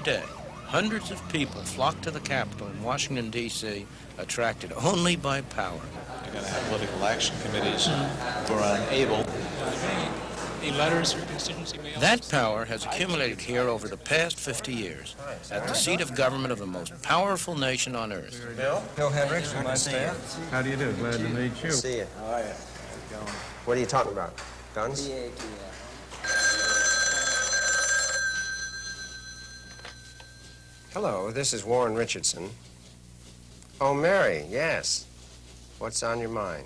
day, hundreds of people flock to the Capitol in Washington, D.C., attracted only by power. You're going to have political action committees who are unable. Any letters or constituency mail? That power has accumulated here over the past 50 years at the seat of government of the most powerful nation on earth. Bill Hendricks from my staff. How do you do? Glad to meet you. See you. How are you? What are you talking about? Guns? Hello, this is Warren Richardson. Oh, Mary, yes. What's on your mind?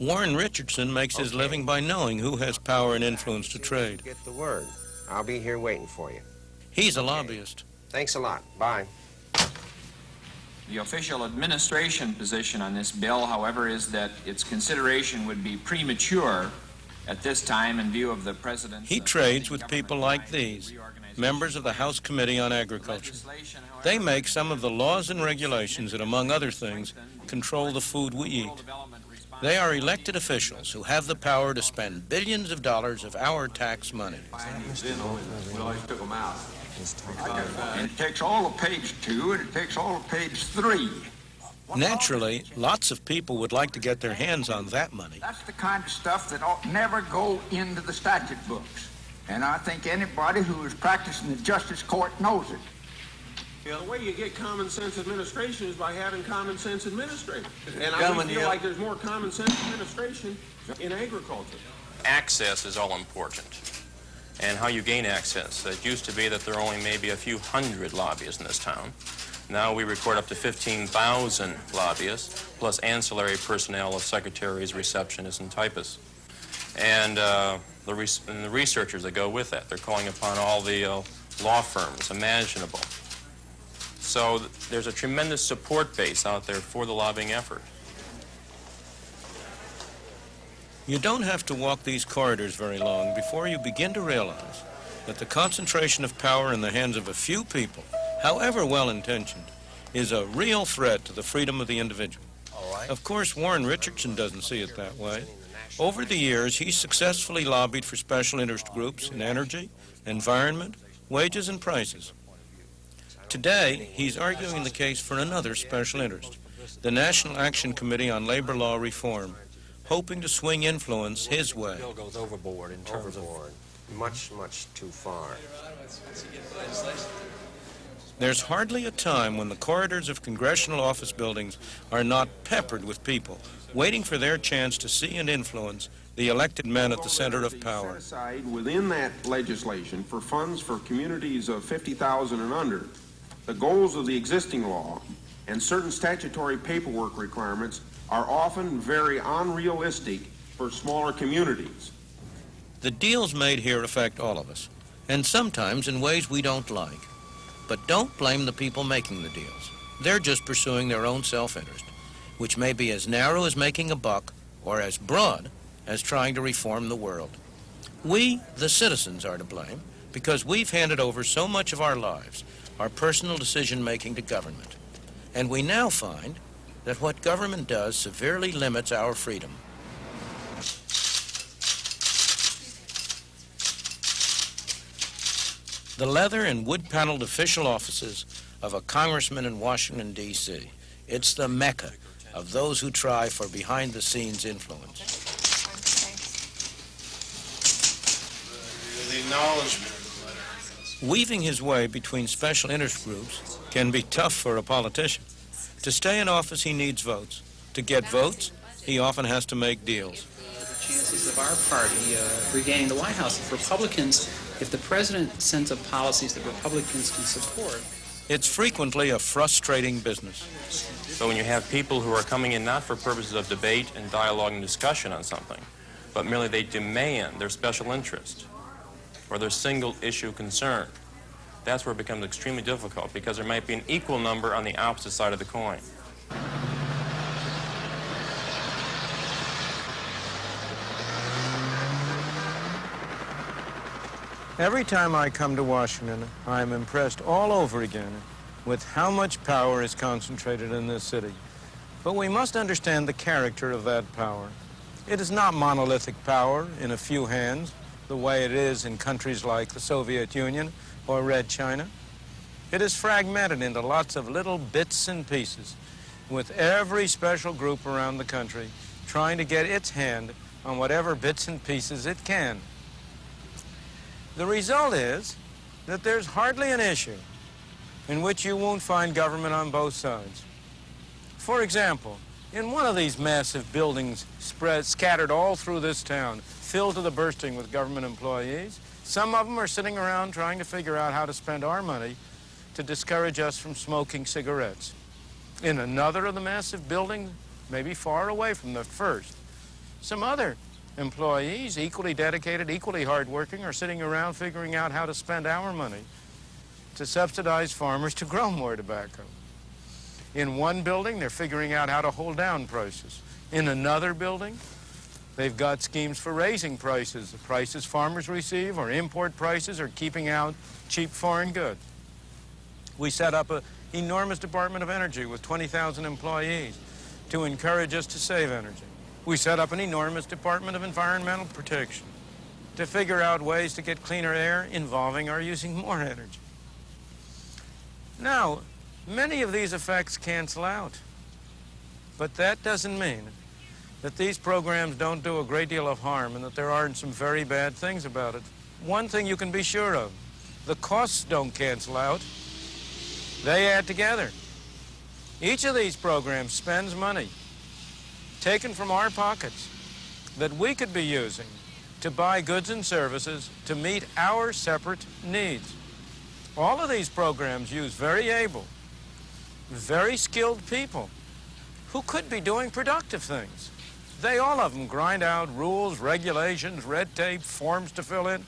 Warren Richardson makes his living by knowing who has power and influence to trade. Get the word. I'll be here waiting for you. He's a lobbyist. Thanks a lot. Bye. The official administration position on this bill, however, is that its consideration would be premature at this time in view of the president's... He trades with people like these, members of the House Committee on Agriculture. They make some of the laws and regulations that, among other things, control the food we eat. They are elected officials who have the power to spend billions of dollars of our tax money. And it takes all of page 2 and it takes all of page 3. Naturally, lots of people would like to get their hands on that money. That's the kind of stuff that ought never go into the statute books. And I think anybody who is practicing the justice court knows it. You know, the way you get common sense administration is by having common sense administrators. And I feel like there's more common sense administration in agriculture. Access is all important. And how you gain access. It used to be that there are only maybe a few hundred lobbyists in this town. Now we record up to 15,000 lobbyists, plus ancillary personnel of secretaries, receptionists, and typists. And the researchers that go with that. They're calling upon all the law firms imaginable. So there's a tremendous support base out there for the lobbying effort. You don't have to walk these corridors very long before you begin to realize that the concentration of power in the hands of a few people, however well-intentioned, is a real threat to the freedom of the individual. Of course, Warren Richardson doesn't see it that way. Over the years, he's successfully lobbied for special interest groups in energy, environment, wages, and prices. Today, he's arguing the case for another special interest, the National Action Committee on Labor Law Reform, hoping to swing influence his way. Bill goes overboard in terms of much, much too far. There's hardly a time when the corridors of congressional office buildings are not peppered with people waiting for their chance to see and influence the elected men at the center of power. Set aside within that legislation for funds for communities of 50,000 and under, the goals of the existing law and certain statutory paperwork requirements are often very unrealistic for smaller communities. The deals made here affect all of us, and sometimes in ways we don't like. But don't blame the people making the deals. They're just pursuing their own self-interest, which may be as narrow as making a buck or as broad as trying to reform the world. We, the citizens, are to blame because we've handed over so much of our lives, our personal decision-making to government. And we now find that what government does severely limits our freedom. The leather and wood-paneled official offices of a congressman in Washington, D.C. It's the mecca of those who try for behind-the-scenes influence. The acknowledgement. Weaving his way between special interest groups can be tough for a politician. To stay in office, he needs votes. To get votes, he often has to make deals. The chances of our party regaining the White House, if Republicans, if the president sends up policies that Republicans can support. It's frequently a frustrating business. So when you have people who are coming in not for purposes of debate and dialogue and discussion on something, but merely they demand their special interest or their single issue concern, that's where it becomes extremely difficult because there might be an equal number on the opposite side of the coin. Every time I come to Washington, I'm impressed all over again with how much power is concentrated in this city. But we must understand the character of that power. It is not monolithic power in a few hands, the way it is in countries like the Soviet Union or Red China. It is fragmented into lots of little bits and pieces, with every special group around the country trying to get its hand on whatever bits and pieces it can. The result is that there's hardly an issue in which you won't find government on both sides. For example, in one of these massive buildings scattered all through this town, filled to the bursting with government employees, some of them are sitting around trying to figure out how to spend our money to discourage us from smoking cigarettes. In another of the massive buildings, maybe far away from the first, some other employees, equally dedicated, equally hardworking, are sitting around figuring out how to spend our money to subsidize farmers to grow more tobacco. In one building, they're figuring out how to hold down prices. In another building, they've got schemes for raising prices. The prices farmers receive or import prices or keeping out cheap foreign goods. We set up an enormous Department of Energy with 20,000 employees to encourage us to save energy. We set up an enormous Department of Environmental Protection to figure out ways to get cleaner air involving our using more energy. Now, many of these effects cancel out, but that doesn't mean that these programs don't do a great deal of harm and that there aren't some very bad things about it. One thing you can be sure of, the costs don't cancel out, they add together. Each of these programs spends money taken from our pockets that we could be using to buy goods and services to meet our separate needs. All of these programs use very able, very skilled people who could be doing productive things. They, all of them, grind out rules, regulations, red tape, forms to fill in.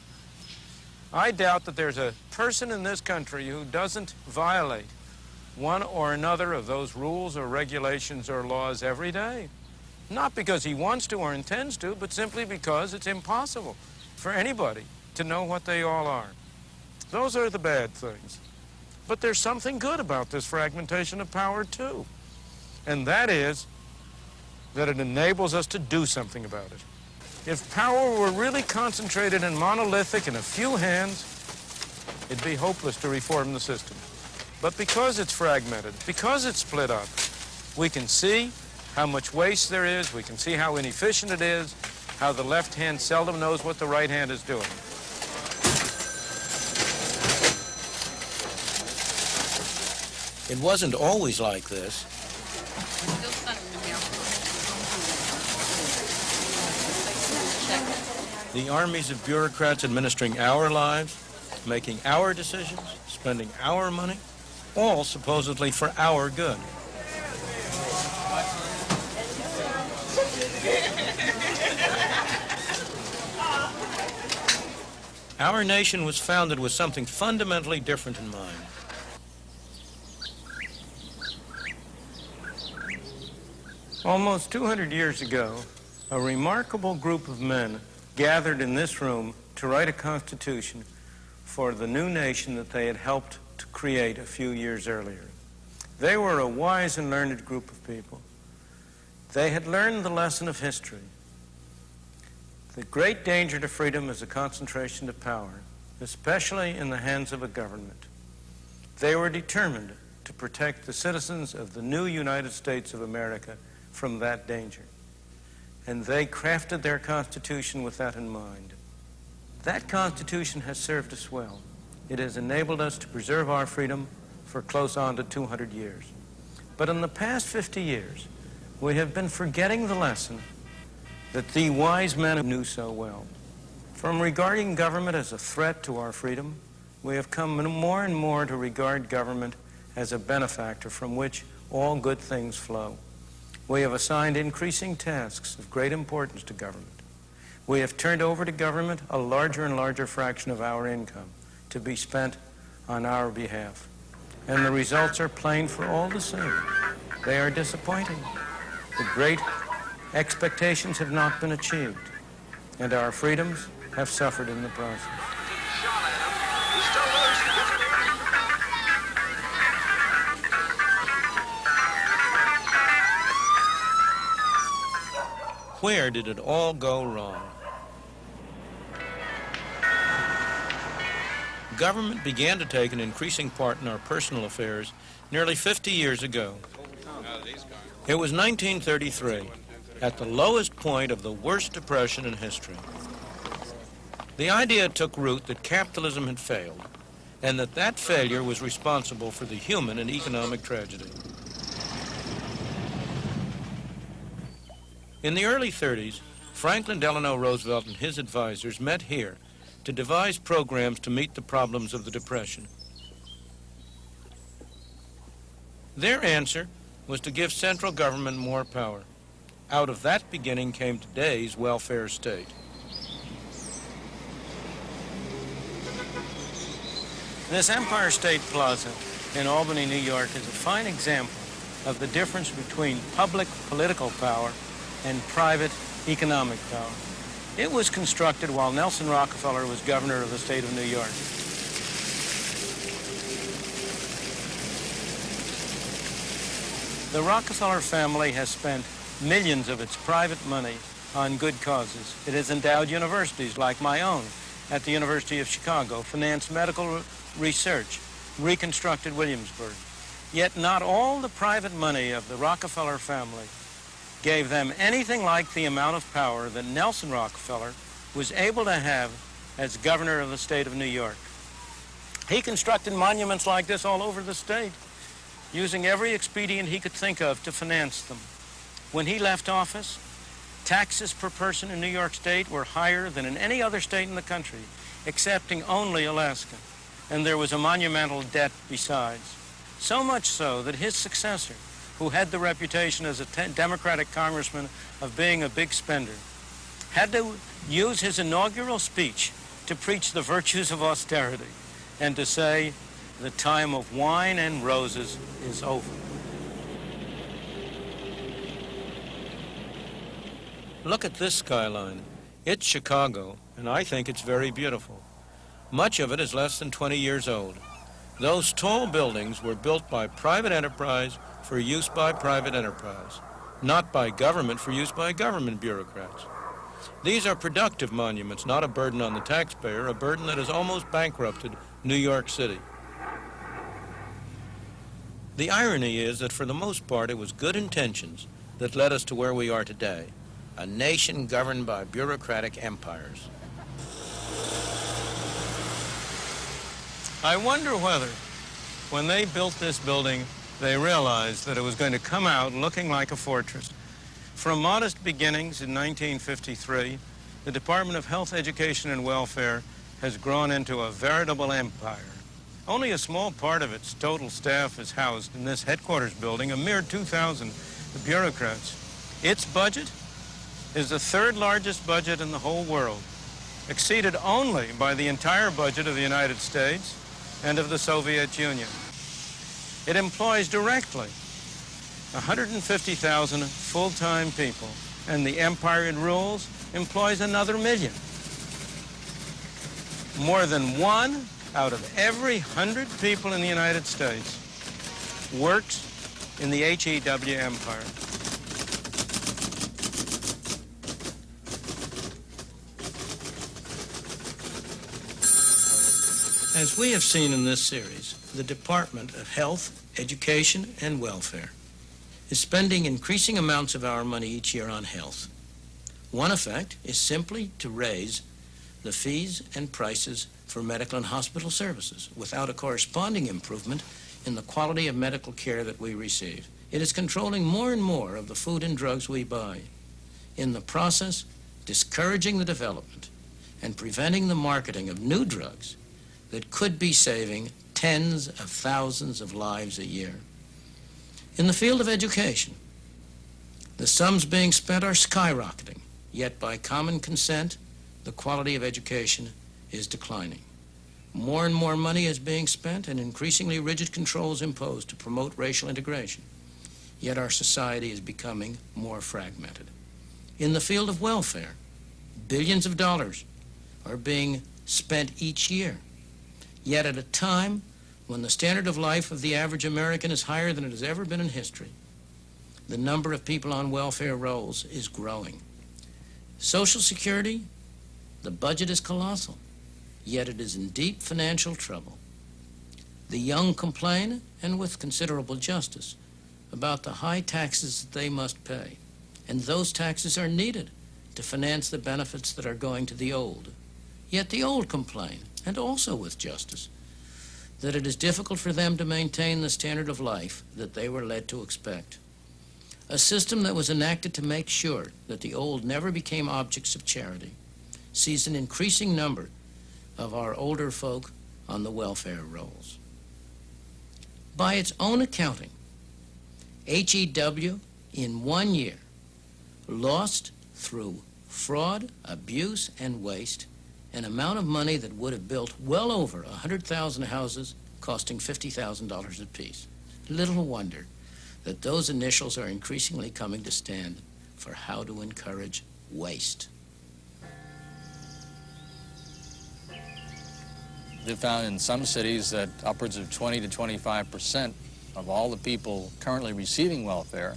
I doubt that there's a person in this country who doesn't violate one or another of those rules or regulations or laws every day. Not because he wants to or intends to, but simply because it's impossible for anybody to know what they all are. Those are the bad things. But there's something good about this fragmentation of power, too. And that is that it enables us to do something about it. If power were really concentrated and monolithic in a few hands, it'd be hopeless to reform the system. But because it's fragmented, because it's split up, we can see how much waste there is, we can see how inefficient it is, how the left hand seldom knows what the right hand is doing. It wasn't always like this. The armies of bureaucrats administering our lives, making our decisions, spending our money, all supposedly for our good. Our nation was founded with something fundamentally different in mind. Almost 200 years ago, a remarkable group of men gathered in this room to write a constitution for the new nation that they had helped to create a few years earlier. They were a wise and learned group of people. They had learned the lesson of history. The great danger to freedom is a concentration of power, especially in the hands of a government. They were determined to protect the citizens of the new United States of America from that danger. And they crafted their Constitution with that in mind. That Constitution has served us well. It has enabled us to preserve our freedom for close on to 200 years. But in the past 50 years, we have been forgetting the lesson that the wise men knew so well. From regarding government as a threat to our freedom, we have come more and more to regard government as a benefactor from which all good things flow. We have assigned increasing tasks of great importance to government. We have turned over to government a larger and larger fraction of our income to be spent on our behalf. And the results are plain for all to see. They are disappointing. The great expectations have not been achieved, and our freedoms have suffered in the process. Where did it all go wrong? government began to take an increasing part in our personal affairs nearly 50 years ago. It was 1933, at the lowest point of the worst depression in history. The idea took root that capitalism had failed, and that failure was responsible for the human and economic tragedy. In the early 30s, Franklin Delano Roosevelt and his advisors met here to devise programs to meet the problems of the Depression. Their answer was to give central government more power. Out of that beginning came today's welfare state. This Empire State Plaza in Albany, New York is a fine example of the difference between public political power and private economic power. It was constructed while Nelson Rockefeller was governor of the state of New York. The Rockefeller family has spent millions of its private money on good causes. It has endowed universities like my own at the University of Chicago, financed medical research, reconstructed Williamsburg. Yet not all the private money of the Rockefeller family gave them anything like the amount of power that Nelson Rockefeller was able to have as governor of the state of New York. He constructed monuments like this all over the state, using every expedient he could think of to finance them. When he left office, taxes per person in New York State were higher than in any other state in the country, excepting only Alaska. And there was a monumental debt besides. So much so that his successor, who had the reputation as a Democratic congressman of being a big spender, had to use his inaugural speech to preach the virtues of austerity and to say, the time of wine and roses is over. Look at this skyline. It's Chicago, and I think it's very beautiful. Much of it is less than 20 years old. Those tall buildings were built by private enterprise for use by private enterprise, not by government for use by government bureaucrats. These are productive monuments, not a burden on the taxpayer, a burden that has almost bankrupted New York City. The irony is that for the most part it was good intentions that led us to where we are today, a nation governed by bureaucratic empires. I wonder whether, when they built this building, they realized that it was going to come out looking like a fortress. From modest beginnings in 1953, the Department of Health, Education, and Welfare has grown into a veritable empire. Only a small part of its total staff is housed in this headquarters building, a mere 2,000 bureaucrats. Its budget is the third largest budget in the whole world, exceeded only by the entire budget of the United States and of the Soviet Union. It employs directly 150,000 full-time people, and the empire it rules employs another million. More than 1 out of every 100 people in the United States works in the HEW empire. As we have seen in this series, the Department of Health, Education, and Welfare is spending increasing amounts of our money each year on health. One effect is simply to raise the fees and prices for medical and hospital services without a corresponding improvement in the quality of medical care that we receive. It is controlling more and more of the food and drugs we buy. In the process, discouraging the development and preventing the marketing of new drugs that could be saving tens of thousands of lives a year. In the field of education, the sums being spent are skyrocketing, yet by common consent, the quality of education is declining. More and more money is being spent and increasingly rigid controls imposed to promote racial integration, yet our society is becoming more fragmented. In the field of welfare, billions of dollars are being spent each year. Yet at a time when the standard of life of the average American is higher than it has ever been in history, the number of people on welfare rolls is growing. Social Security, the budget is colossal, yet it is in deep financial trouble. The young complain, and with considerable justice, about the high taxes that they must pay, and those taxes are needed to finance the benefits that are going to the old. Yet the old complain, and also with justice, that it is difficult for them to maintain the standard of life that they were led to expect. A system that was enacted to make sure that the old never became objects of charity sees an increasing number of our older folk on the welfare rolls. By its own accounting, HEW in 1 year lost through fraud, abuse, and waste an amount of money that would have built well over 100,000 houses costing $50,000 apiece. Little wonder that those initials are increasingly coming to stand for how to encourage waste. They found in some cities that upwards of 20 to 25% of all the people currently receiving welfare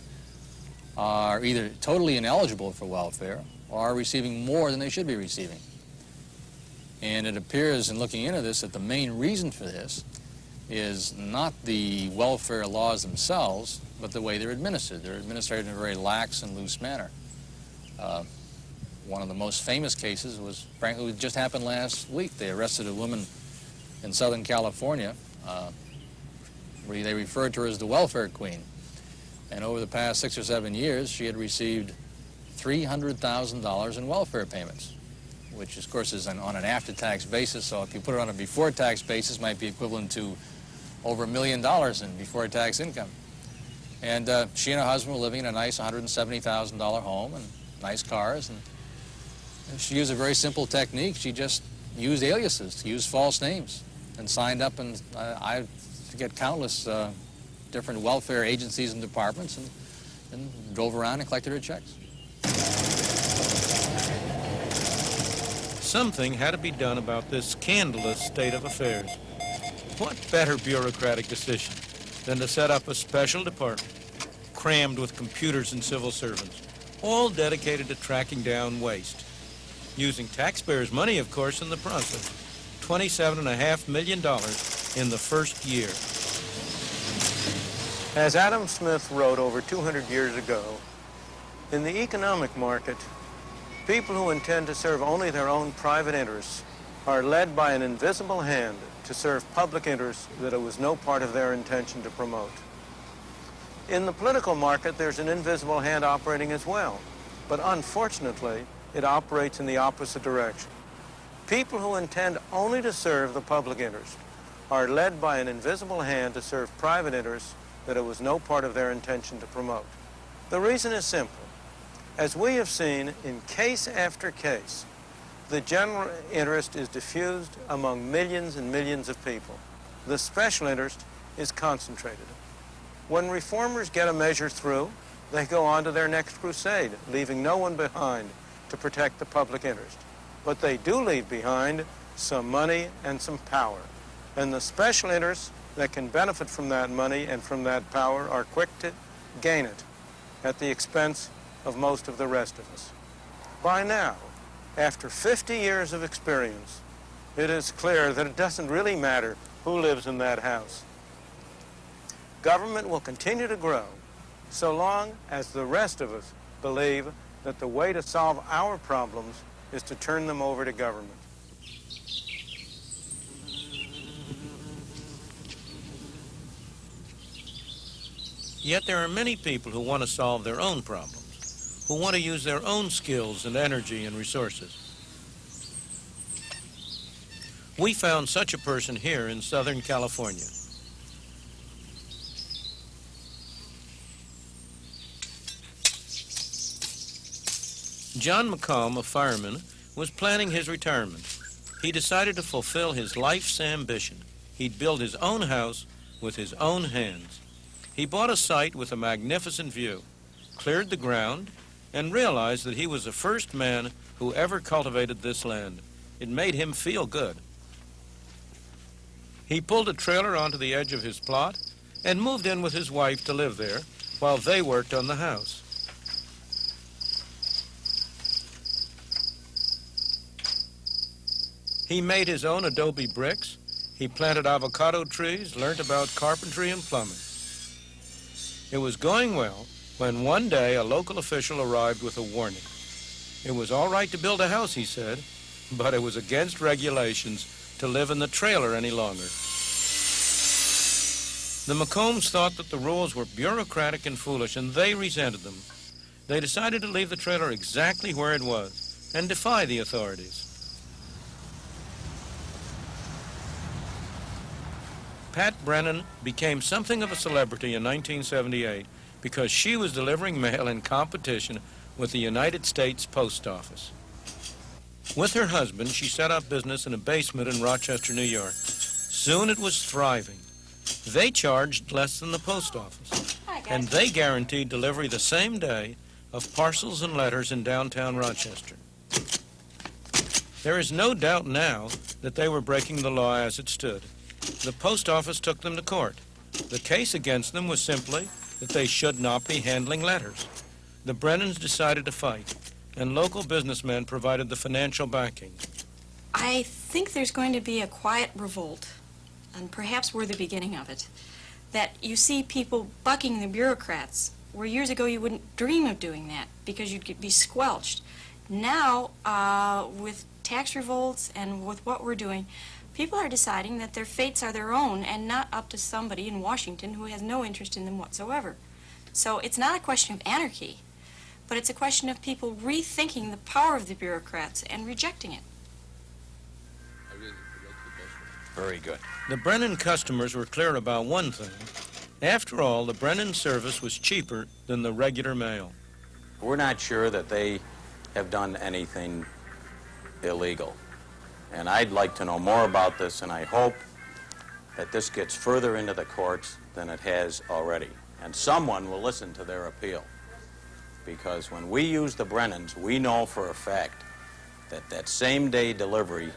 are either totally ineligible for welfare or are receiving more than they should be receiving. And it appears in looking into this that the main reason for this is not the welfare laws themselves, but the way they're administered. They're administered in a very lax and loose manner. One of the most famous cases was, frankly, it just happened last week. They arrested a woman in Southern California where they referred to her as the welfare queen. And over the past 6 or 7 years, she had received $300,000 in welfare payments, which, of course, is on an after-tax basis. So if you put it on a before-tax basis, it might be equivalent to over $1 million in before-tax income. And she and her husband were living in a nice $170,000 home and nice cars. And she used a very simple technique. She just used aliases, used false names, and signed up, and I forget, countless different welfare agencies and departments, and drove around and collected her checks. Something had to be done about this scandalous state of affairs. What better bureaucratic decision than to set up a special department crammed with computers and civil servants, all dedicated to tracking down waste, using taxpayers' money, of course, in the process. $27.5 million in the first year. As Adam Smith wrote over 200 years ago, in the economic market, people who intend to serve only their own private interests are led by an invisible hand to serve public interests that it was no part of their intention to promote. In the political market, there's an invisible hand operating as well, but unfortunately, it operates in the opposite direction. People who intend only to serve the public interest are led by an invisible hand to serve private interests that it was no part of their intention to promote. The reason is simple. As we have seen in case after case, the general interest is diffused among millions and millions of people. The special interest is concentrated. When reformers get a measure through, they go on to their next crusade, leaving no one behind to protect the public interest. But they do leave behind some money and some power. And the special interests that can benefit from that money and from that power are quick to gain it at the expense of most of the rest of us. By now, after 50 years of experience, it is clear that it doesn't really matter who lives in that house. Government will continue to grow so long as the rest of us believe that the way to solve our problems is to turn them over to government. Yet there are many people who want to solve their own problems, who want to use their own skills and energy and resources. We found such a person here in Southern California. John McComb, a fireman, was planning his retirement. He decided to fulfill his life's ambition. He'd build his own house with his own hands. He bought a site with a magnificent view, cleared the ground, and realized that he was the first man who ever cultivated this land. It made him feel good. He pulled a trailer onto the edge of his plot and moved in with his wife to live there while they worked on the house. He made his own adobe bricks. He planted avocado trees, learned about carpentry and plumbing. It was going well when one day a local official arrived with a warning. It was all right to build a house, he said, but it was against regulations to live in the trailer any longer. The McCombs thought that the rules were bureaucratic and foolish, and they resented them. They decided to leave the trailer exactly where it was and defy the authorities. Pat Brennan became something of a celebrity in 1978 because she was delivering mail in competition with the United States Post Office. With her husband, she set up business in a basement in Rochester, New York. Soon it was thriving. They charged less than the post office, and they guaranteed delivery the same day of parcels and letters in downtown Rochester. There is no doubt now that they were breaking the law as it stood. The post office took them to court. The case against them was simply that they should not be handling letters. The Brennans decided to fight, and local businessmen provided the financial backing. I think there's going to be a quiet revolt, and perhaps we're the beginning of it, that you see people bucking the bureaucrats, where years ago you wouldn't dream of doing that because you'd be squelched. Now, with tax revolts and with what we're doing, people are deciding that their fates are their own and not up to somebody in Washington who has no interest in them whatsoever. So it's not a question of anarchy, but it's a question of people rethinking the power of the bureaucrats and rejecting it. Very good. The Brennan customers were clear about one thing. After all, the Brennan service was cheaper than the regular mail. We're not sure that they have done anything illegal. And I'd like to know more about this, and I hope that this gets further into the courts than it has already. And someone will listen to their appeal. Because when we use the Brennans, we know for a fact that that same-day delivery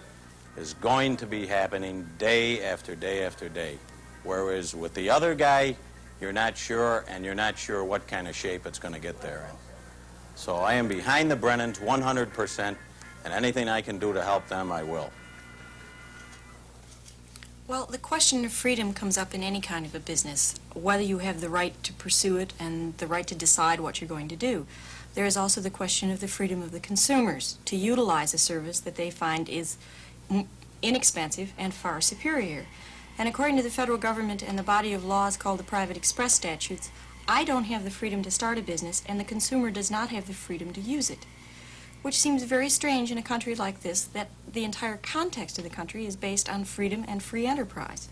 is going to be happening day after day after day. Whereas with the other guy, you're not sure, and you're not sure what kind of shape it's going to get there in. So I am behind the Brennans 100%, and anything I can do to help them, I will. Well, the question of freedom comes up in any kind of a business, whether you have the right to pursue it and the right to decide what you're going to do. There is also the question of the freedom of the consumers to utilize a service that they find is inexpensive and far superior. And according to the federal government and the body of laws called the Private Express Statutes, I don't have the freedom to start a business, and the consumer does not have the freedom to use it, which seems very strange in a country like this, that the entire context of the country is based on freedom and free enterprise.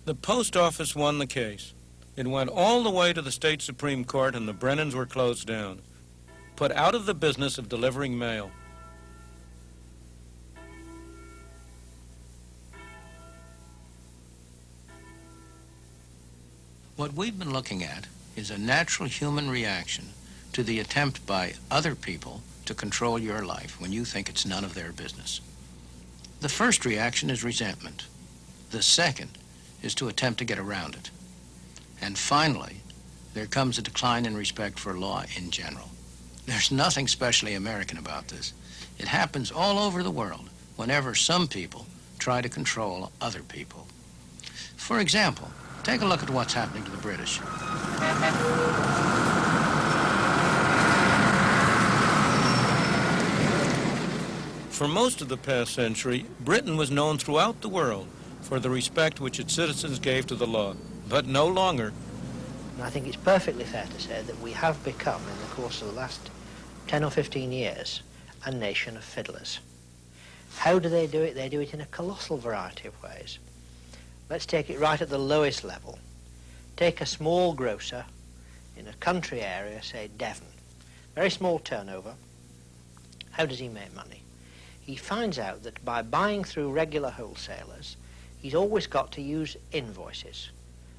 The post office won the case. It went all the way to the state Supreme Court, and the Brennans were closed down, put out of the business of delivering mail. What we've been looking at is a natural human reaction to the attempt by other people to control your life when you think it's none of their business. The first reaction is resentment. The second is to attempt to get around it. And finally, there comes a decline in respect for law in general. There's nothing specially American about this. It happens all over the world whenever some people try to control other people. For example, take a look at what's happening to the British. For most of the past century, Britain was known throughout the world for the respect which its citizens gave to the law, but no longer. And I think it's perfectly fair to say that we have become, in the course of the last 10 or 15 years, a nation of fiddlers. How do they do it? They do it in a colossal variety of ways. Let's take it right at the lowest level. Take a small grocer in a country area, say Devon. Very small turnover. How does he make money? He finds out that by buying through regular wholesalers, he's always got to use invoices.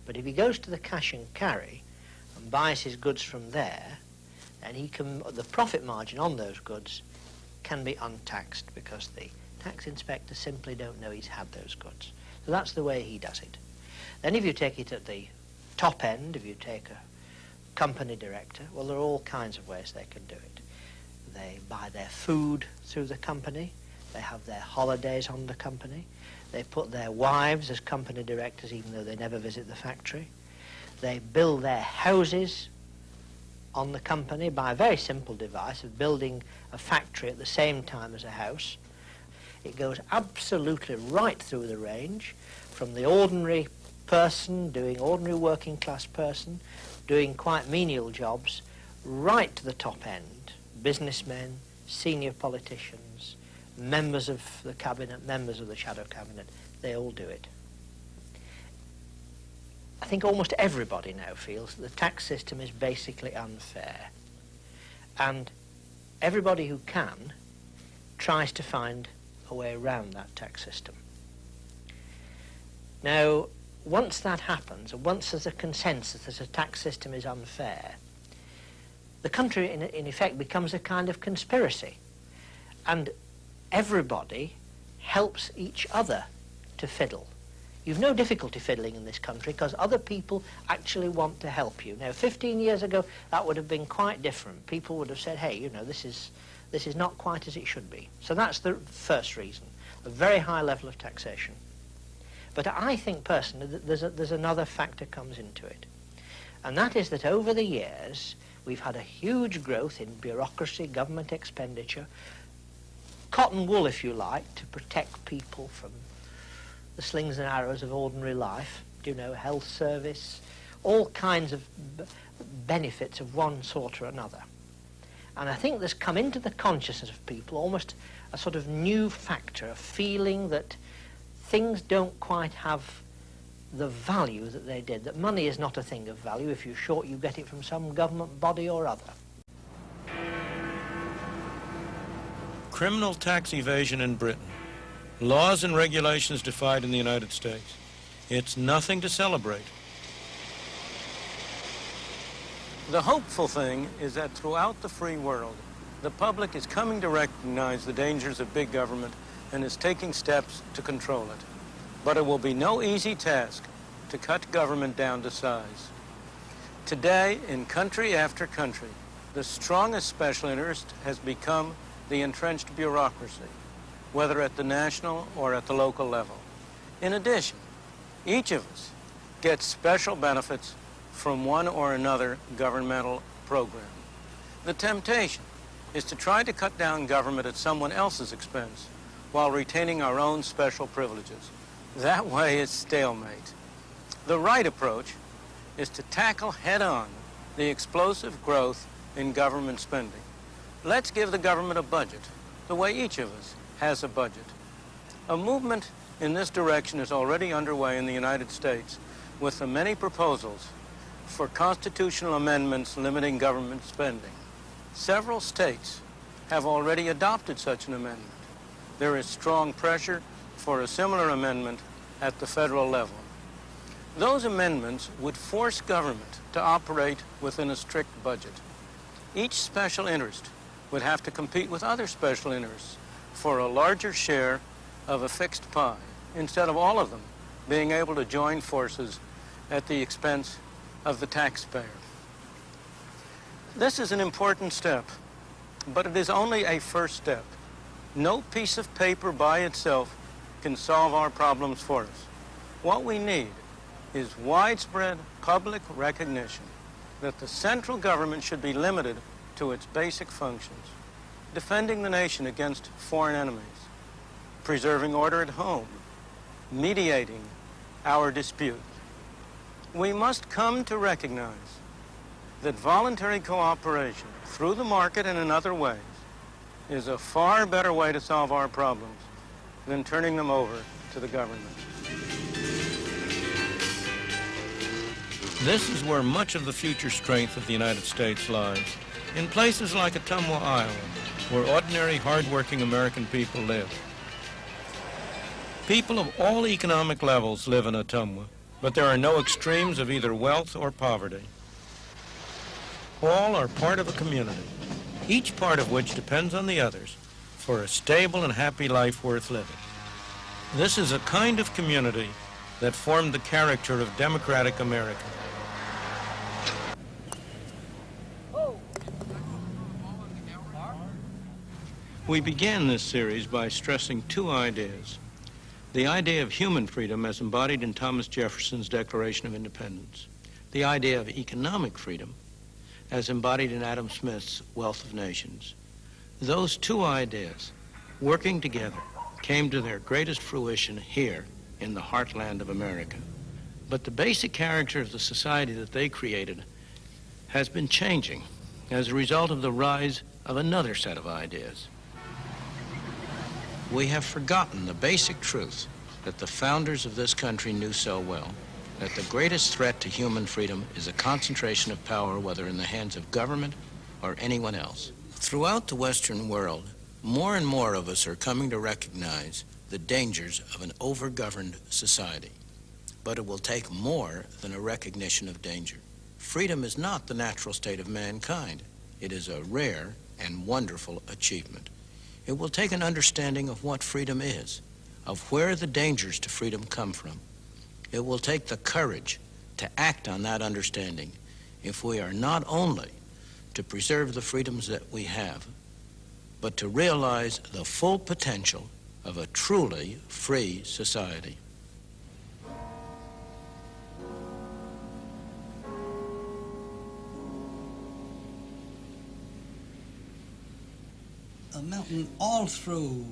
But if he goes to the cash and carry and buys his goods from there, then the profit margin on those goods can be untaxed because the tax inspectors simply don't know he's had those goods. So that's the way he does it. Then if you take it at the top end, if you take a company director, well, there are all kinds of ways they can do it. They buy their food through the company. They have their holidays on the company. They put their wives as company directors even though they never visit the factory. They build their houses on the company by a very simple device of building a factory at the same time as a house. It goes absolutely right through the range, from the ordinary person doing ordinary working class person, doing quite menial jobs, right to the top end. Businessmen, senior politicians, members of the cabinet, members of the shadow cabinet, they all do it. I think almost everybody now feels that the tax system is basically unfair. And everybody who can tries to find a way around that tax system. Now, once that happens, and once there's a consensus that a tax system is unfair, the country, in effect, becomes a kind of conspiracy. And everybody helps each other to fiddle. You've no difficulty fiddling in this country because other people actually want to help you. Now, 15 years ago, that would have been quite different. People would have said, hey, you know, this is not quite as it should be. So that's the first reason, a very high level of taxation. But I think personally that there's another factor comes into it. And that is that over the years, we've had a huge growth in bureaucracy, government expenditure, cotton wool, if you like, to protect people from the slings and arrows of ordinary life, you know, health service, all kinds of benefits of one sort or another. And I think there's come into the consciousness of people almost a sort of new factor, a feeling that things don't quite have the value that they did, that money is not a thing of value. If you're short, you get it from some government body or other. Criminal tax evasion in Britain. Laws and regulations defied in the United States. It's nothing to celebrate. The hopeful thing is that throughout the free world, the public is coming to recognize the dangers of big government and is taking steps to control it. But it will be no easy task to cut government down to size. Today, in country after country, the strongest special interest has become the entrenched bureaucracy, whether at the national or at the local level. In addition, each of us gets special benefits from one or another governmental program. The temptation is to try to cut down government at someone else's expense while retaining our own special privileges. That way is stalemate. The right approach is to tackle head-on the explosive growth in government spending. Let's give the government a budget, the way each of us has a budget. A movement in this direction is already underway in the United States with the many proposals for constitutional amendments limiting government spending. Several states have already adopted such an amendment. There is strong pressure for a similar amendment at the federal level. Those amendments would force government to operate within a strict budget. Each special interest would have to compete with other special interests for a larger share of a fixed pie, instead of all of them being able to join forces at the expense of the taxpayer. This is an important step, but it is only a first step. No piece of paper by itself can solve our problems for us. What we need is widespread public recognition that the central government should be limited to its basic functions: defending the nation against foreign enemies, preserving order at home, mediating our disputes. We must come to recognize that voluntary cooperation through the market and in other ways is a far better way to solve our problems than turning them over to the government. This is where much of the future strength of the United States lies, in places like Ottumwa, Iowa, where ordinary, hard-working American people live. People of all economic levels live in Ottumwa, but there are no extremes of either wealth or poverty. All are part of a community, each part of which depends on the others for a stable and happy life worth living. This is a kind of community that formed the character of democratic America. We began this series by stressing two ideas. The idea of human freedom as embodied in Thomas Jefferson's Declaration of Independence. The idea of economic freedom as embodied in Adam Smith's Wealth of Nations. Those two ideas, working together, came to their greatest fruition here in the heartland of America. But the basic character of the society that they created has been changing as a result of the rise of another set of ideas. We have forgotten the basic truth that the founders of this country knew so well, that the greatest threat to human freedom is a concentration of power, whether in the hands of government or anyone else. Throughout the Western world, more and more of us are coming to recognize the dangers of an over-governed society. But it will take more than a recognition of danger. Freedom is not the natural state of mankind. It is a rare and wonderful achievement. It will take an understanding of what freedom is, of where the dangers to freedom come from. It will take the courage to act on that understanding if we are not only to preserve the freedoms that we have, but to realize the full potential of a truly free society. Milton, all through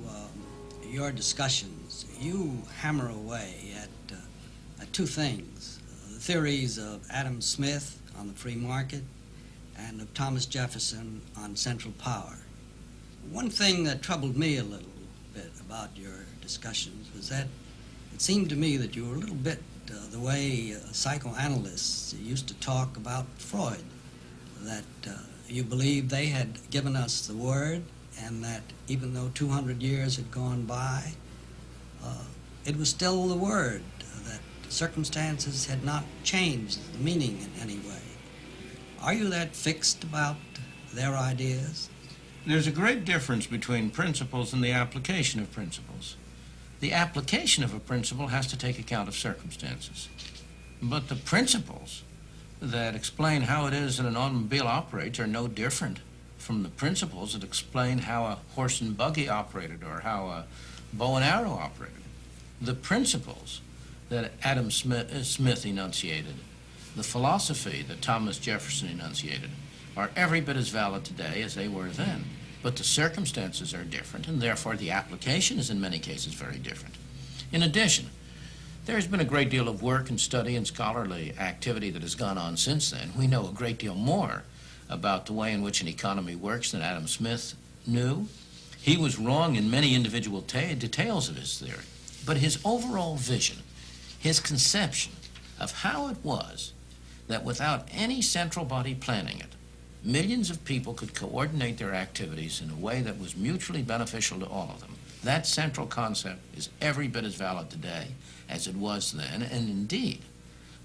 your discussions, you hammer away at two things. The theories of Adam Smith on the free market and of Thomas Jefferson on central power. One thing that troubled me a little bit about your discussions was that it seemed to me that you were a little bit the way psychoanalysts used to talk about Freud, that you believed they had given us the word, and that even though 200 years had gone by, it was still the word, that circumstances had not changed the meaning in any way. Are you that fixed about their ideas? There's a great difference between principles and the application of principles. The application of a principle has to take account of circumstances. But the principles that explain how it is that an automobile operates are no different from the principles that explain how a horse and buggy operated or how a bow and arrow operated. The principles that Adam Smith enunciated, the philosophy that Thomas Jefferson enunciated, are every bit as valid today as they were then. But the circumstances are different, and therefore the application is in many cases very different. In addition, there's been a great deal of work and study and scholarly activity that has gone on since then. We know a great deal more about the way in which an economy works than Adam Smith knew. He was wrong in many individual details of his theory, but his overall vision, his conception of how it was that without any central body planning it, millions of people could coordinate their activities in a way that was mutually beneficial to all of them. That central concept is every bit as valid today as it was then, and indeed,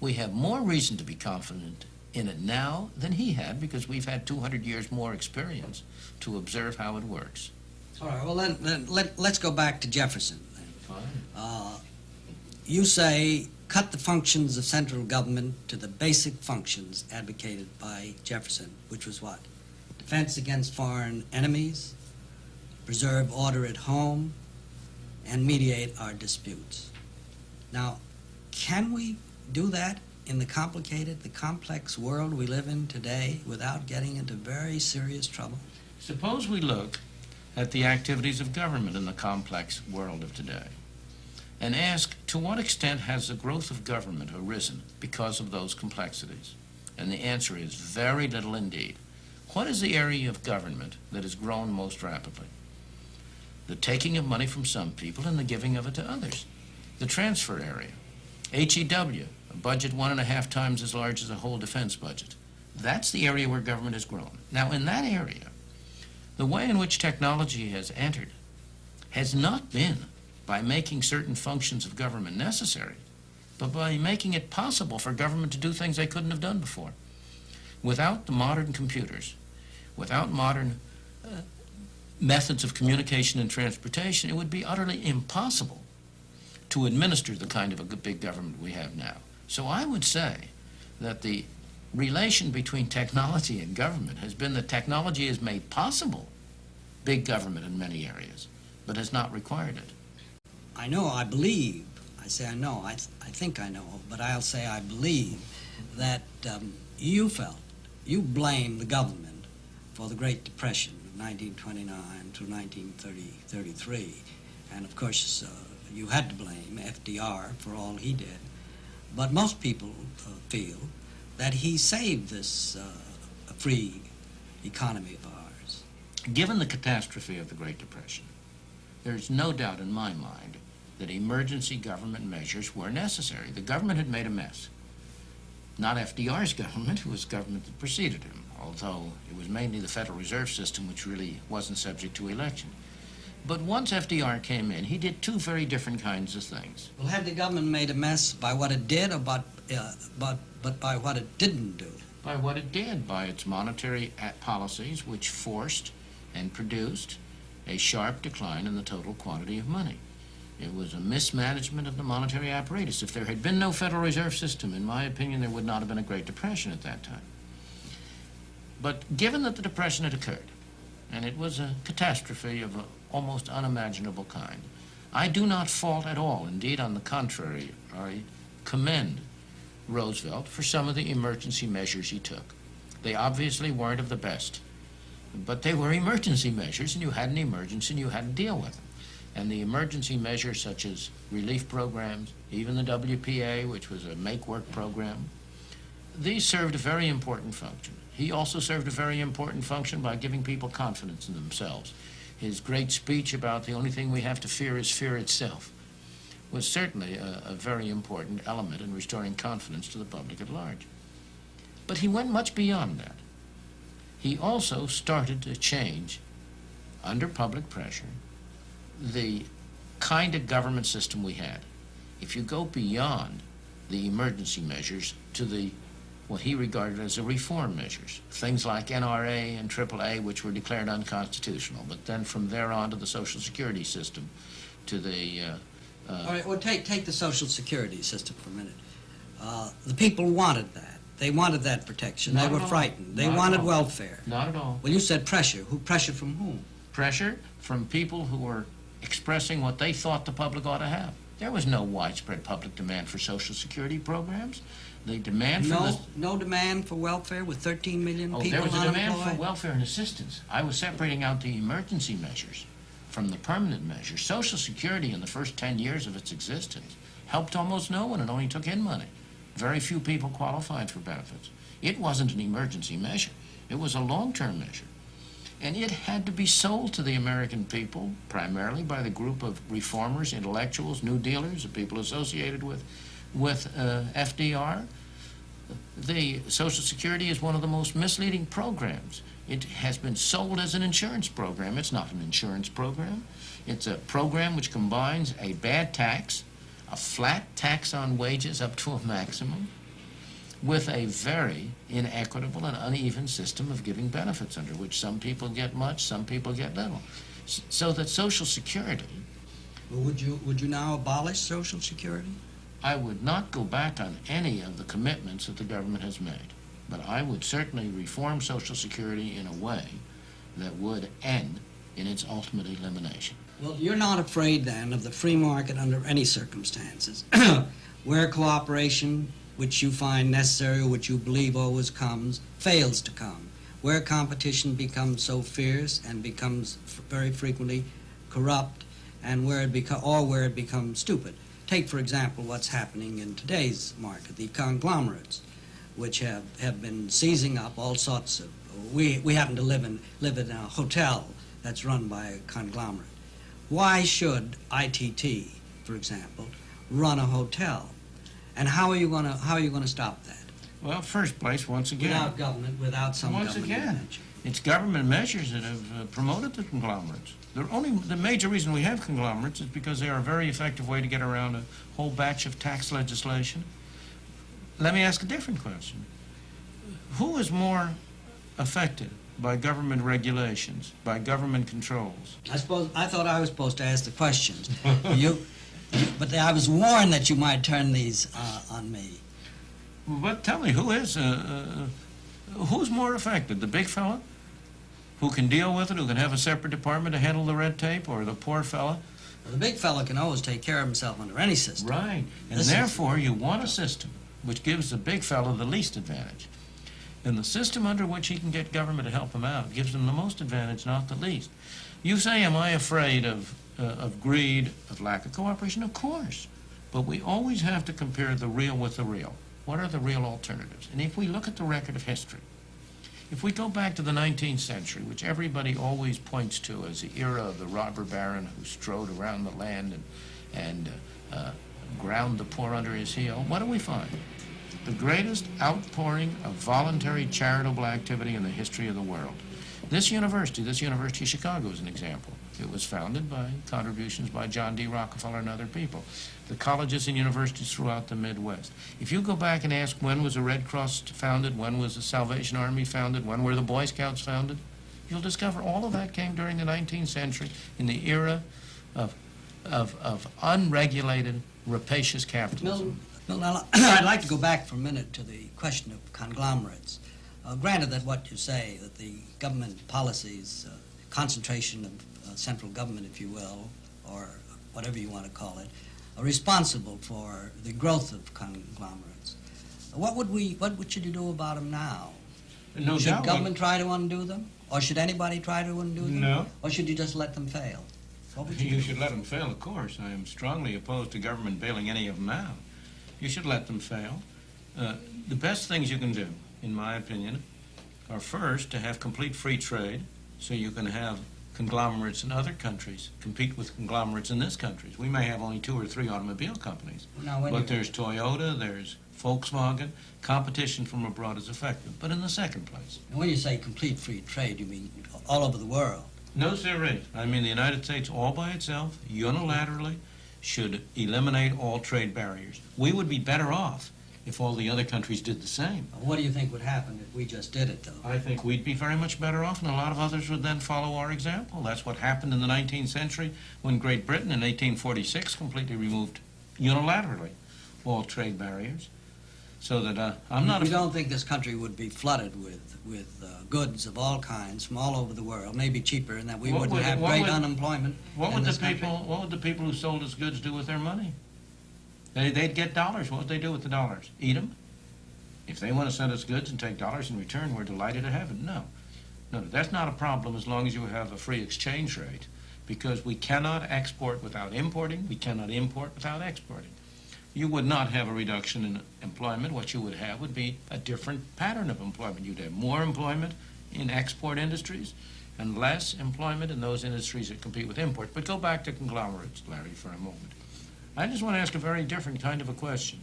we have more reason to be confident in it now than he had, because we've had 200 years more experience to observe how it works. All right, well then let's go back to Jefferson. Fine. You say cut the functions of central government to the basic functions advocated by Jefferson, which was what? Defense against foreign enemies, preserve order at home, and mediate our disputes. Now, can we do that in the complicated, the complex world we live in today without getting into very serious trouble? Suppose we look at the activities of government in the complex world of today and ask, to what extent has the growth of government arisen because of those complexities? And the answer is very little indeed. What is the area of government that has grown most rapidly? The taking of money from some people and the giving of it to others. The transfer area. HEW, a budget 1.5 times as large as a whole defense budget. That's the area where government has grown. Now, in that area, the way in which technology has entered has not been by making certain functions of government necessary, but by making it possible for government to do things they couldn't have done before. Without the modern computers, without modern methods of communication and transportation, it would be utterly impossible to administer the kind of a big government we have now. So I would say that the relation between technology and government has been that technology has made possible big government in many areas, but has not required it. I know, I believe, I say I know, I think I know, but I'll say I believe that you blamed the government for the Great Depression of 1929 to 1933. And of course, you had to blame FDR for all he did. But most people feel that he saved this free economy of ours. Given the catastrophe of the Great Depression, there's no doubt in my mind that emergency government measures were necessary. The government had made a mess. Not FDR's government, it was government that preceded him, although it was mainly the Federal Reserve System which really wasn't subject to election. But once FDR came in, he did two very different kinds of things. Well, had the government made a mess by what it did, or but by what it didn't do? By what it did, by its monetary policies, which forced and produced a sharp decline in the total quantity of money. It was a mismanagement of the monetary apparatus. If there had been no Federal Reserve System, in my opinion, there would not have been a Great Depression at that time. But given that the Depression had occurred, and it was a catastrophe of an almost unimaginable kind, I do not fault at all. Indeed, on the contrary, I commend Roosevelt for some of the emergency measures he took. They obviously weren't of the best, but they were emergency measures, and you had an emergency and you had to deal with them. And the emergency measures such as relief programs, even the WPA, which was a make-work program, these served a very important function. He also served a very important function by giving people confidence in themselves. His great speech about the only thing we have to fear is fear itself was certainly a very important element in restoring confidence to the public at large. But he went much beyond that. He also started to change, under public pressure, the kind of government system we had. If you go beyond the emergency measures to the what he regarded as the reform measures, things like NRA and AAA, which were declared unconstitutional, but then from there on to the Social Security system, to the... All right, well, take the Social Security system for a minute. The people wanted that. They wanted that protection. They were frightened. They wanted welfare. Not at all. Well, you said pressure. Pressure from whom? Pressure from people who were expressing what they thought the public ought to have. There was no widespread public demand for Social Security programs. The demand for no demand for welfare with 13 million people there was a demand unemployed? for welfare and assistance. I was separating out the emergency measures from the permanent measures. Social Security in the first 10 years of its existence helped almost no one and only took in money. Very few people qualified for benefits. It wasn't an emergency measure. It was a long-term measure. And it had to be sold to the American people, primarily by the group of reformers, intellectuals, New Dealers, the people associated with FDR. The Social Security is one of the most misleading programs. It has been sold as an insurance program. It's not an insurance program. It's a program which combines a bad tax, a flat tax on wages up to a maximum, with a very inequitable and uneven system of giving benefits under which some people get much, some people get little. So that Social Security... Well, would you now abolish Social Security? I would not go back on any of the commitments that the government has made, but I would certainly reform Social Security in a way that would end in its ultimate elimination. Well, you're not afraid then of the free market under any circumstances, where cooperation, which you find necessary or which you believe always comes, fails to come, where competition becomes so fierce and becomes very frequently corrupt, and where it becomes stupid. Take, for example, what's happening in today's market, the conglomerates, which have been seizing up all sorts of... We happen to live in a hotel that's run by a conglomerate. Why should ITT, for example, run a hotel? And how are you going to stop that? Well, first place, once again... Without government, without some once government again, intervention. It's government measures that have promoted the conglomerates. The major reason we have conglomerates is because they are a very effective way to get around a whole batch of tax legislation. Let me ask a different question. Who is more affected by government regulations, by government controls? I thought I was supposed to ask the questions. But I was warned that you might turn these on me. But tell me, who's more affected? The big fella who can deal with it, who can have a separate department to handle the red tape, or the poor fella? Well, the big fella can always take care of himself under any system. Right. And therefore, you want a system which gives the big fellow the least advantage. And the system under which he can get government to help him out gives him the most advantage, not the least. You say, am I afraid of greed, of lack of cooperation? Of course. But we always have to compare the real with the real. What are the real alternatives? And if we look at the record of history, if we go back to the 19th century, which everybody always points to as the era of the robber baron who strode around the land and ground the poor under his heel, what do we find? The greatest outpouring of voluntary charitable activity in the history of the world. This University of Chicago is an example. It was founded by contributions by John D. Rockefeller and other people. The colleges and universities throughout the Midwest. If you go back and ask when was the Red Cross founded, when was the Salvation Army founded, when were the Boy Scouts founded, you'll discover all of that came during the 19th century in the era of unregulated, rapacious capitalism. Milton, I'd like to go back for a minute to the question of conglomerates. Granted that what you say, that the government policies, concentration of central government, if you will, or whatever you want to call it, are responsible for the growth of conglomerates. What should you do about them now? No should doubt. Government try to undo them? Or should anybody try to undo them? No. Or should you just let them fail? What would You should let them fail, of course. I am strongly opposed to government bailing any of them out. You should let them fail. The best things you can do, in my opinion, are first to have complete free trade, so you can have conglomerates in other countries compete with conglomerates in this country. We may have only 2 or 3 automobile companies, but there's Toyota, there's Volkswagen. Competition from abroad is effective. But in the second place. And when you say complete free trade, you mean all over the world? No, sirree. I mean the United States all by itself, unilaterally, should eliminate all trade barriers. We would be better off if all the other countries did the same. What do you think would happen if we just did it, though? I think we'd be very much better off, and a lot of others would then follow our example. That's what happened in the 19th century when Great Britain in 1846 completely removed unilaterally all trade barriers. So that I'm not... You don't think this country would be flooded with goods of all kinds from all over the world, maybe cheaper, and that we wouldn't have great unemployment in this country? What would the people who sold us goods do with their money? They'd get dollars. What would they do with the dollars? Eat them? If they want to send us goods and take dollars in return, we're delighted to have it. No. No, that's not a problem as long as you have a free exchange rate, because we cannot export without importing. We cannot import without exporting. You would not have a reduction in employment. What you would have would be a different pattern of employment. You'd have more employment in export industries and less employment in those industries that compete with import. But go back to conglomerates, Larry, for a moment. I just want to ask a very different kind of a question.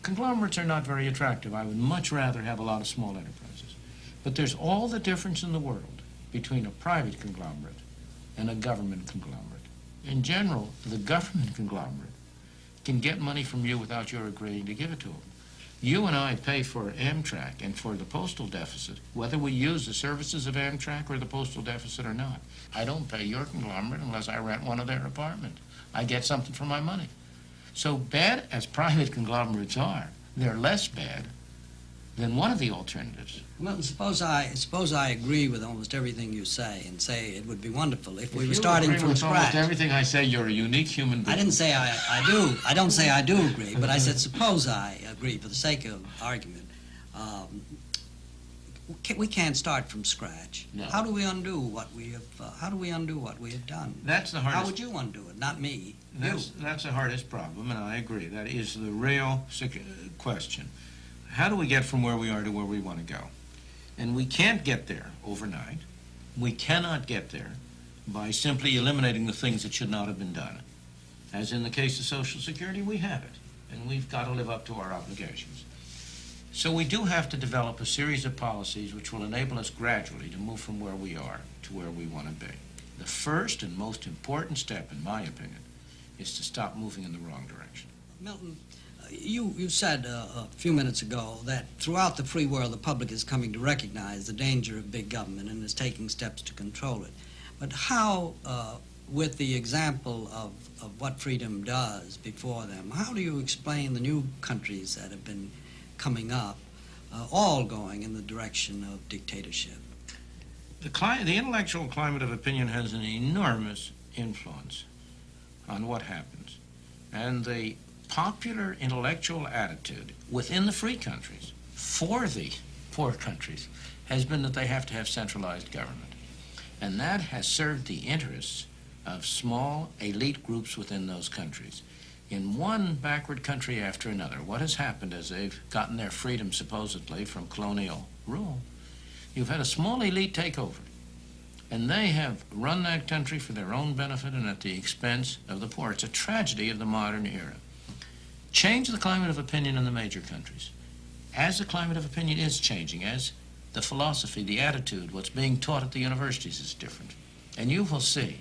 Conglomerates are not very attractive. I would much rather have a lot of small enterprises. But there's all the difference in the world between a private conglomerate and a government conglomerate. In general, the government conglomerate can get money from you without your agreeing to give it to them. You and I pay for Amtrak and for the postal deficit, whether we use the services of Amtrak or the postal deficit or not. I don't pay your conglomerate unless I rent one of their apartments. I get something for my money. So bad as private conglomerates are, they're less bad than one of the alternatives. Well, suppose I agree with almost everything you say and say it would be wonderful if we were starting from scratch. Almost everything I say, you're a unique human being. I didn't say I do. I don't say I do agree, but I said suppose I agree for the sake of argument. We can't start from scratch. No. How do we undo what we have? How do we undo what we have done? That's the hardest. How would you undo it? Not me. That's the hardest problem, and I agree. That is the real question. How do we get from where we are to where we want to go? And we can't get there overnight. We cannot get there by simply eliminating the things that should not have been done. As in the case of Social Security, we have it, and we've got to live up to our obligations. So we do have to develop a series of policies which will enable us gradually to move from where we are to where we want to be. The first and most important step, in my opinion, is to stop moving in the wrong direction. Milton, you said a few minutes ago that throughout the free world the public is coming to recognize the danger of big government and is taking steps to control it. But how, with the example of what freedom does before them, how do you explain the new countries that have been coming up, all going in the direction of dictatorship? The intellectual climate of opinion has an enormous influence on what happens. And the popular intellectual attitude within the free countries for the poor countries has been that they have to have centralized government. And that has served the interests of small elite groups within those countries. In one backward country after another, what has happened as they've gotten their freedom supposedly from colonial rule, you've had a small elite take over. And they have run that country for their own benefit and at the expense of the poor. It's a tragedy of the modern era. Change the climate of opinion in the major countries. As the climate of opinion is changing, as the philosophy, the attitude, what's being taught at the universities is different. And you will see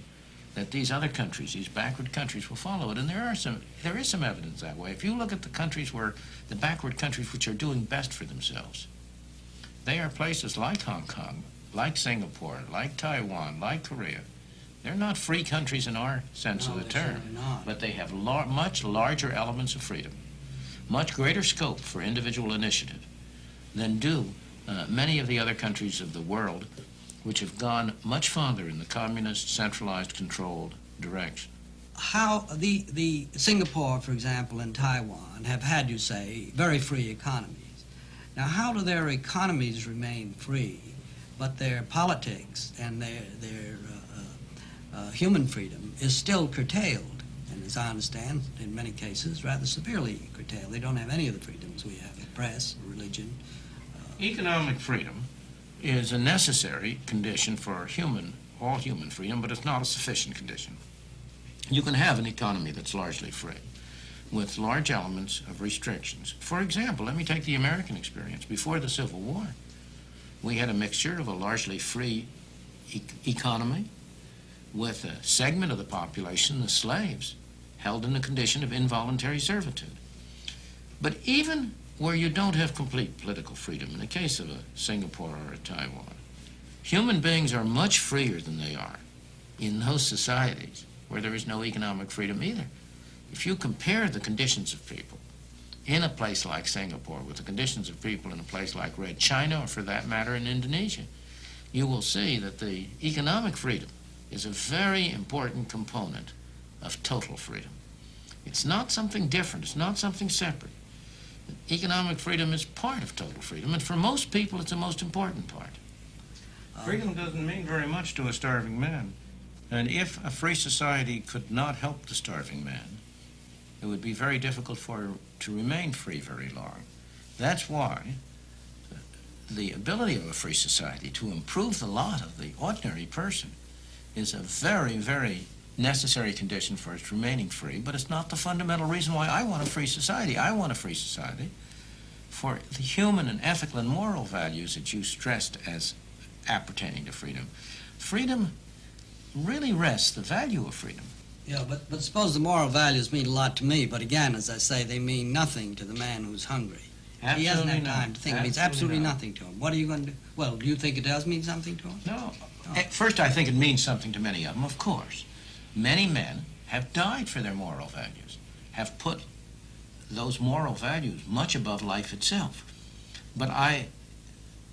that these other countries, these backward countries, will follow it. And there is some evidence that way. If you look at the countries the backward countries which are doing best for themselves, they are places like Hong Kong, like Singapore, like Taiwan, like Korea. They're not free countries in our sense of the term, but they have much larger elements of freedom, much greater scope for individual initiative than do many of the other countries of the world which have gone much farther in the communist, centralized, controlled direction. How the Singapore, for example, and Taiwan have had, you say, very free economies. Now, how do their economies remain free, but their politics and their human freedom is still curtailed, and as I understand, in many cases, rather severely curtailed? They don't have any of the freedoms we have, press, religion. Economic freedom is a necessary condition for all human freedom, but it's not a sufficient condition. You can have an economy that's largely free, with large elements of restrictions. For example, let me take the American experience. Before the Civil War, we had a mixture of a largely free economy with a segment of the population, the slaves, held in a condition of involuntary servitude. But even where you don't have complete political freedom, in the case of a Singapore or a Taiwan, human beings are much freer than they are in those societies where there is no economic freedom either. If you compare the conditions of people in a place like Singapore with the conditions of people in a place like Red China, or for that matter in Indonesia, you will see that the economic freedom is a very important component of total freedom. It's not something different, it's not something separate. Economic freedom is part of total freedom, and for most people it's the most important part. Freedom doesn't mean very much to a starving man. And if a free society could not help the starving man, it would be very difficult for it to remain free very long. That's why the ability of a free society to improve the lot of the ordinary person is a very, very necessary condition for its remaining free, but it's not the fundamental reason why I want a free society. I want a free society for the human and ethical and moral values that you stressed as appertaining to freedom. Freedom really rests, the value of freedom. Yeah, but suppose the moral values mean a lot to me, but again, as I say, they mean nothing to the man who's hungry. Absolutely he hasn't had not. time to think. It means absolutely nothing to him. What are you going to do? Well, do you think it does mean something to him? No. At first, I think it means something to many of them, of course. Many men have died for their moral values, have put those moral values much above life itself. But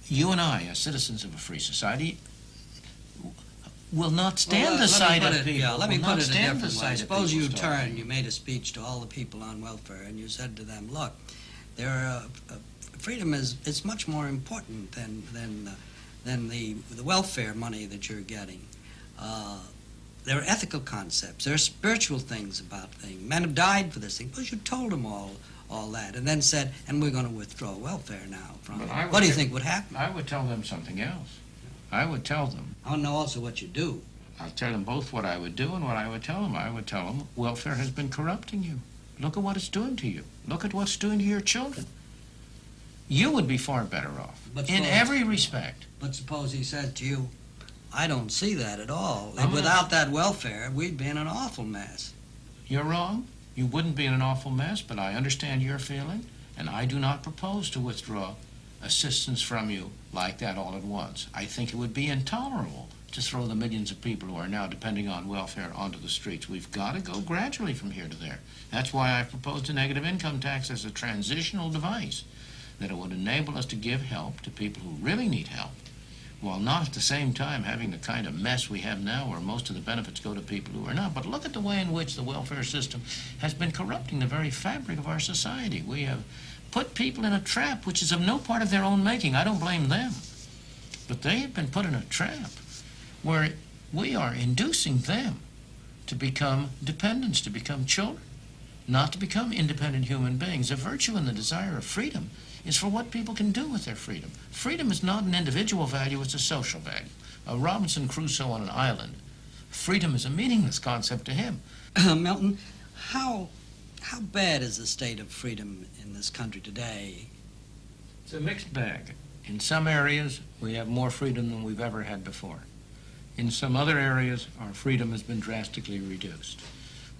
you and I, as citizens of a free society, will not stand the sight of people. Yeah, let me put it a different way. Suppose you turned, you made a speech to all the people on welfare, and you said to them, look, freedom is much more important than the welfare money that you're getting. There are ethical concepts. There are spiritual things about things. Men have died for this thing. But you told them all that, and then said, and we're going to withdraw welfare now from it. What do you think would happen? I would tell them something else. I would tell them. I want to know also what you do. I'll tell them both what I would do and what I would tell them. I would tell them, welfare has been corrupting you. Look at what it's doing to you. Look at what's doing to your children. You would be far better off, in every respect. But suppose he said to you, I don't see that at all. Without that welfare, we'd be in an awful mess. You're wrong. You wouldn't be in an awful mess, but I understand your feeling, and I do not propose to withdraw assistance from you like that all at once. I think it would be intolerable to throw the millions of people who are now depending on welfare onto the streets. We've got to go gradually from here to there. That's why I proposed a negative income tax as a transitional device, that it would enable us to give help to people who really need help while not at the same time having the kind of mess we have now where most of the benefits go to people who are not. But look at the way in which the welfare system has been corrupting the very fabric of our society. We have put people in a trap which is of no part of their own making. I don't blame them. But they have been put in a trap where we are inducing them to become dependents, to become children, not to become independent human beings. The virtue and the desire of freedom is for what people can do with their freedom. Freedom is not an individual value, it's a social value. A Robinson Crusoe on an island. Freedom is a meaningless concept to him. Milton, how bad is the state of freedom in this country today? It's a mixed bag. In some areas, we have more freedom than we've ever had before. In some other areas, our freedom has been drastically reduced.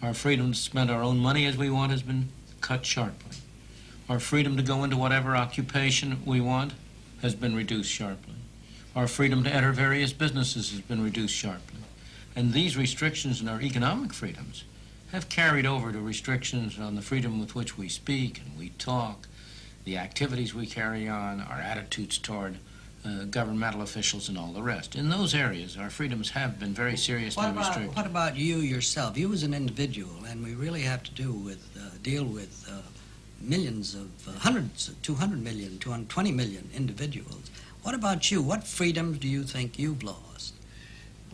Our freedom to spend our own money as we want has been cut sharply. Our freedom to go into whatever occupation we want has been reduced sharply. Our freedom to enter various businesses has been reduced sharply. And these restrictions in our economic freedoms have carried over to restrictions on the freedom with which we speak and we talk, the activities we carry on, our attitudes toward governmental officials and all the rest. In those areas, our freedoms have been very seriously restricted. What about you yourself? You as an individual, and we really have to deal with millions of, hundreds, 200 million, 220 million individuals. What about you? What freedoms do you think you've lost?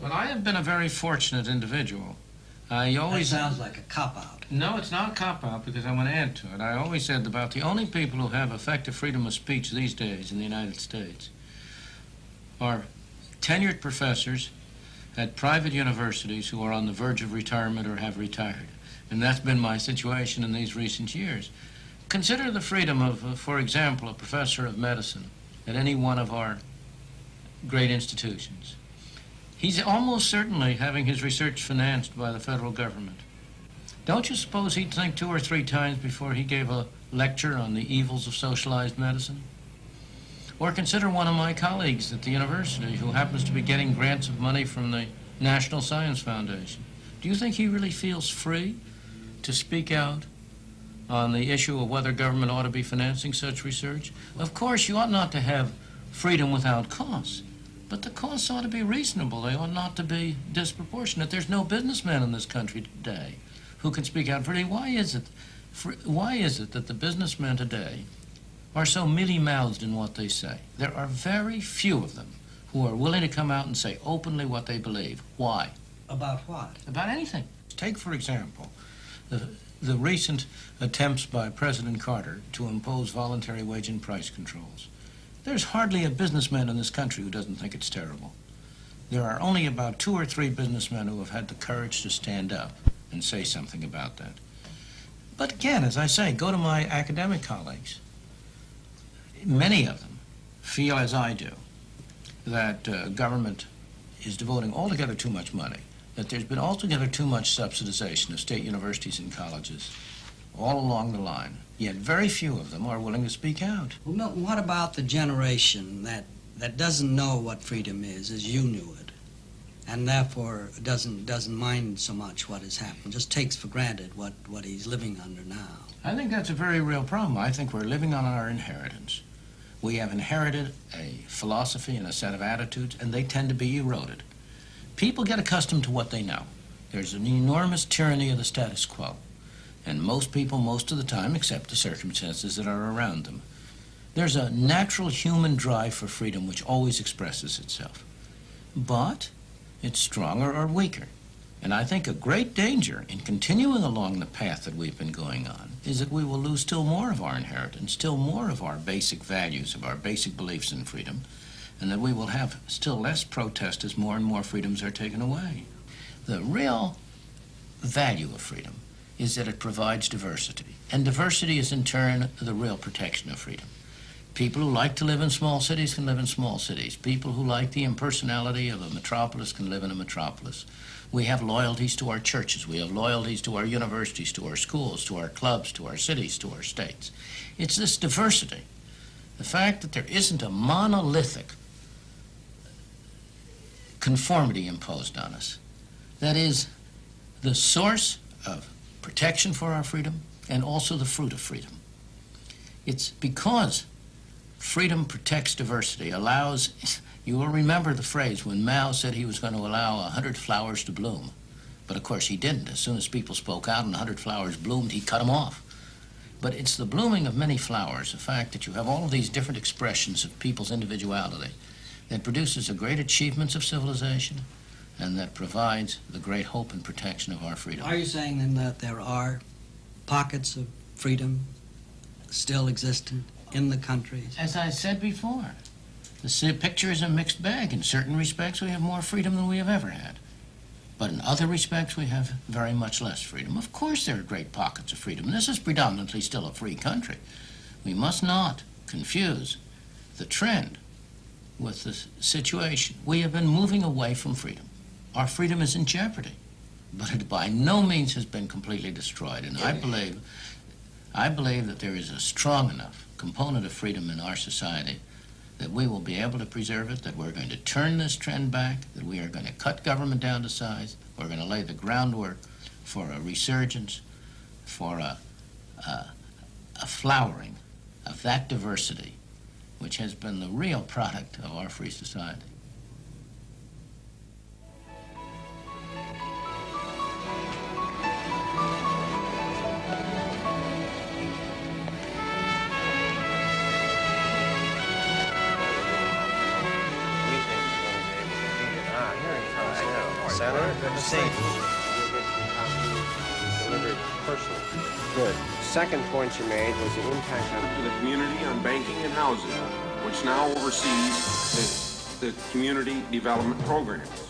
Well, I have been a very fortunate individual. That sounds like a cop-out. No, it's not a cop-out because I want to add to it. I always said about the only people who have effective freedom of speech these days in the United States are tenured professors at private universities who are on the verge of retirement or have retired. And that's been my situation in these recent years. Consider the freedom of, for example, a professor of medicine at any one of our great institutions. He's almost certainly having his research financed by the federal government. Don't you suppose he'd think 2 or 3 times before he gave a lecture on the evils of socialized medicine? Or consider one of my colleagues at the university who happens to be getting grants of money from the National Science Foundation. Do you think he really feels free to speak out on the issue of whether government ought to be financing such research? Of course, you ought not to have freedom without costs, but the costs ought to be reasonable. They ought not to be disproportionate. There's no businessman in this country today who can speak out freely. Why is it that the businessmen today are so mealy-mouthed in what they say? There are very few of them who are willing to come out and say openly what they believe. Why? About what? About anything. Take, for example, the recent attempts by President Carter to impose voluntary wage and price controls. There's hardly a businessman in this country who doesn't think it's terrible. There are only about 2 or 3 businessmen who have had the courage to stand up and say something about that. But again, as I say, go to my academic colleagues. Many of them feel, as I do, that government is devoting altogether too much money, that there's been altogether too much subsidization of state universities and colleges all along the line, yet very few of them are willing to speak out. Well, Milton, what about the generation that doesn't know what freedom is as you knew it, and therefore doesn't mind so much what has happened, just takes for granted what he's living under now? I think that's a very real problem. I think we're living on our inheritance. We have inherited a philosophy and a set of attitudes, and they tend to be eroded. People get accustomed to what they know. There's an enormous tyranny of the status quo, and most people, most of the time, accept the circumstances that are around them. There's a natural human drive for freedom which always expresses itself, but it's stronger or weaker. And I think a great danger in continuing along the path that we've been going on is that we will lose still more of our inheritance, still more of our basic values, of our basic beliefs in freedom, and that we will have still less protest as more and more freedoms are taken away. The real value of freedom is that it provides diversity, and diversity is in turn the real protection of freedom. People who like to live in small cities can live in small cities. People who like the impersonality of a metropolis can live in a metropolis. We have loyalties to our churches. We have loyalties to our universities, to our schools, to our clubs, to our cities, to our states. It's this diversity, the fact that there isn't a monolithic conformity imposed on us, that is the source of protection for our freedom and also the fruit of freedom. It's because Freedom protects diversity, allows, you will remember the phrase when Mao said he was going to allow 100 flowers to bloom. But of course he didn't. As soon as people spoke out and 100 flowers bloomed, he cut them off. But it's the blooming of many flowers, the fact that you have all of these different expressions of people's individuality, that produces the great achievements of civilization and that provides the great hope and protection of our freedom. Are you saying then that there are pockets of freedom still existent in the country? As I said before, the picture is a mixed bag. In certain respects, we have more freedom than we have ever had. But in other respects, we have very much less freedom. Of course, there are great pockets of freedom. And this is predominantly still a free country. We must not confuse the trend with the situation. We have been moving away from freedom. Our freedom is in jeopardy, but it by no means has been completely destroyed. And I believe that there is a strong enough component of freedom in our society that we will be able to preserve it, that we're going to turn this trend back, that we are going to cut government down to size, we're going to lay the groundwork for a resurgence, for a flowering of that diversity, which has been the real product of our free society. Senator, good to see you. Delivered personally. Good. Second point you made was the impact to the community on banking and housing, which now oversees the community development programs.